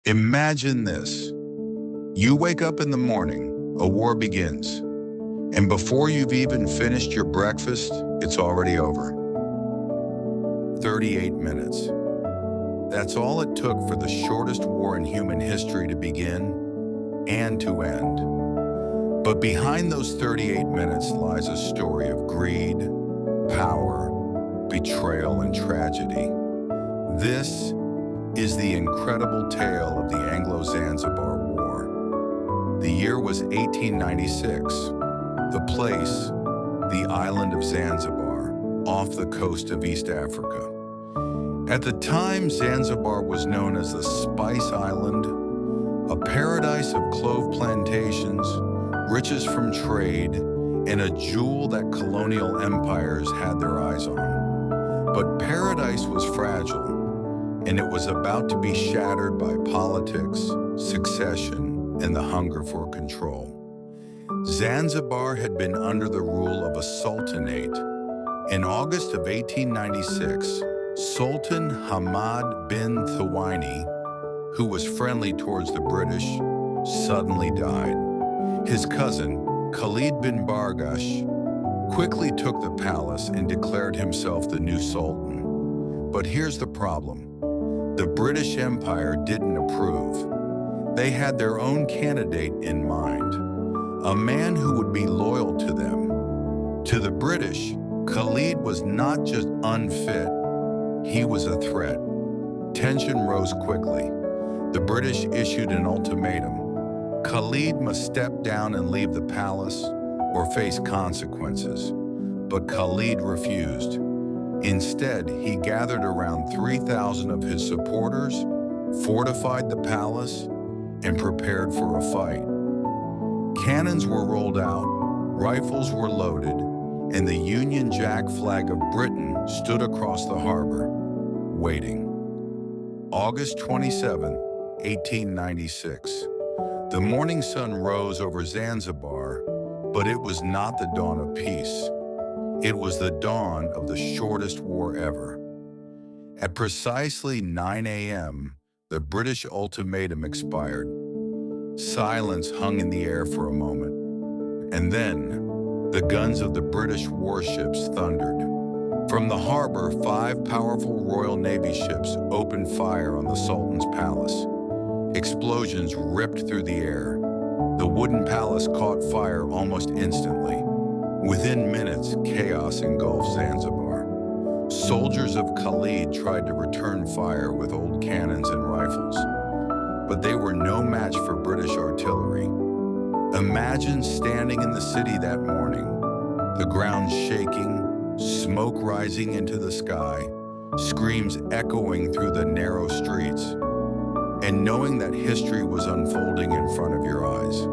Imagine this. You wake up in the morning, a war begins, and before you've even finished your breakfast, it's already over. 38 minutes. That's all it took for the shortest war in human history to begin and to end. But behind those 38 minutes lies a story of greed, power, betrayal, and tragedy. This is the incredible tale of the Anglo-Zanzibar War. The year was 1896. The place, the island of Zanzibar, off the coast of East Africa. At the time, Zanzibar was known as the Spice Island, a paradise of clove plantations, riches from trade, and a jewel that colonial empires had their eyes on. But paradise was fragile, and it was about to be shattered by politics, succession, and the hunger for control. Zanzibar had been under the rule of a sultanate. In August of 1896, Sultan Hamad bin Thawani, who was friendly towards the British, suddenly died. His cousin, Khalid bin Bargash, quickly took the palace and declared himself the new sultan. But here's the problem. The British Empire didn't approve. They had their own candidate in mind, a man who would be loyal to them. To the British, Khalid was not just unfit, he was a threat. Tension rose quickly. The British issued an ultimatum. Khalid must step down and leave the palace or face consequences. But Khalid refused. Instead, he gathered around 3,000 of his supporters, fortified the palace, and prepared for a fight. Cannons were rolled out, rifles were loaded, and the Union Jack flag of Britain stood across the harbor, waiting. August 27, 1896. The morning sun rose over Zanzibar, but it was not the dawn of peace. It was the dawn of the shortest war ever. At precisely 9 a.m., the British ultimatum expired. Silence hung in the air for a moment, and then the guns of the British warships thundered. From the harbor, 5 powerful Royal Navy ships opened fire on the Sultan's palace. Explosions ripped through the air. The wooden palace caught fire almost instantly. Within minutes, chaos engulfed Zanzibar. Soldiers of Khalid tried to return fire with old cannons and rifles, but they were no match for British artillery. Imagine standing in the city that morning, the ground shaking, smoke rising into the sky, screams echoing through the narrow streets, and knowing that history was unfolding in front of your eyes.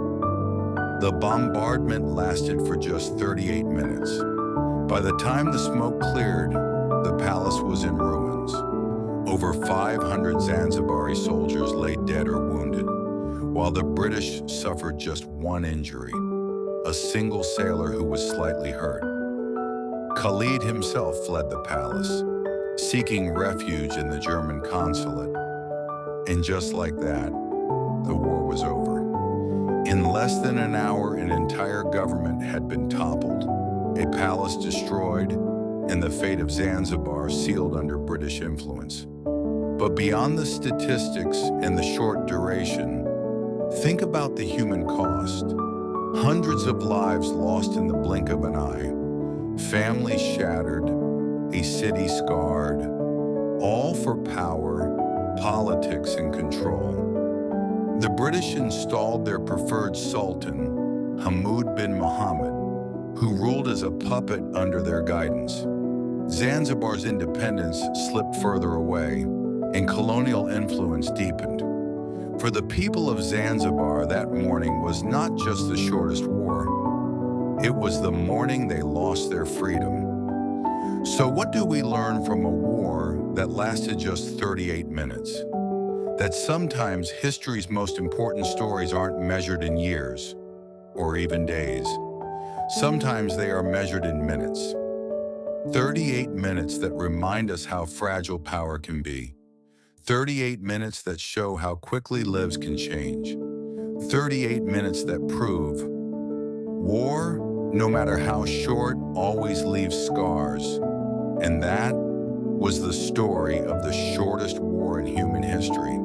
The bombardment lasted for just 38 minutes. By the time the smoke cleared, the palace was in ruins. Over 500 Zanzibari soldiers lay dead or wounded, while the British suffered just one injury, a single sailor who was slightly hurt. Khalid himself fled the palace, seeking refuge in the German consulate. And just like that, the war was over. In less than an hour, an entire government had been toppled, a palace destroyed, and the fate of Zanzibar sealed under British influence. But beyond the statistics and the short duration, think about the human cost. Hundreds of lives lost in the blink of an eye, families shattered, a city scarred, all for power, politics, and control. The British installed their preferred sultan, Hamad bin Mohammed, who ruled as a puppet under their guidance. Zanzibar's independence slipped further away, and colonial influence deepened. For the people of Zanzibar, that morning was not just the shortest war. It was the morning they lost their freedom. So what do we learn from a war that lasted just 38 minutes? That sometimes history's most important stories aren't measured in years, or even days. Sometimes they are measured in minutes. 38 minutes that remind us how fragile power can be. 38 minutes that show how quickly lives can change. 38 minutes that prove war, no matter how short, always leaves scars. And that was the story of the shortest war in human history.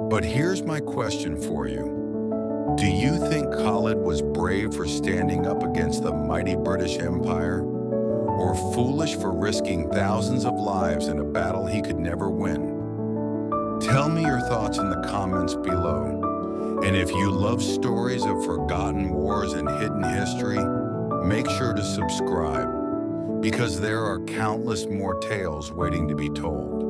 But here's my question for you. Do you think Khalid was brave for standing up against the mighty British Empire? Or foolish for risking thousands of lives in a battle he could never win? Tell me your thoughts in the comments below. And if you love stories of forgotten wars and hidden history, make sure to subscribe, because there are countless more tales waiting to be told.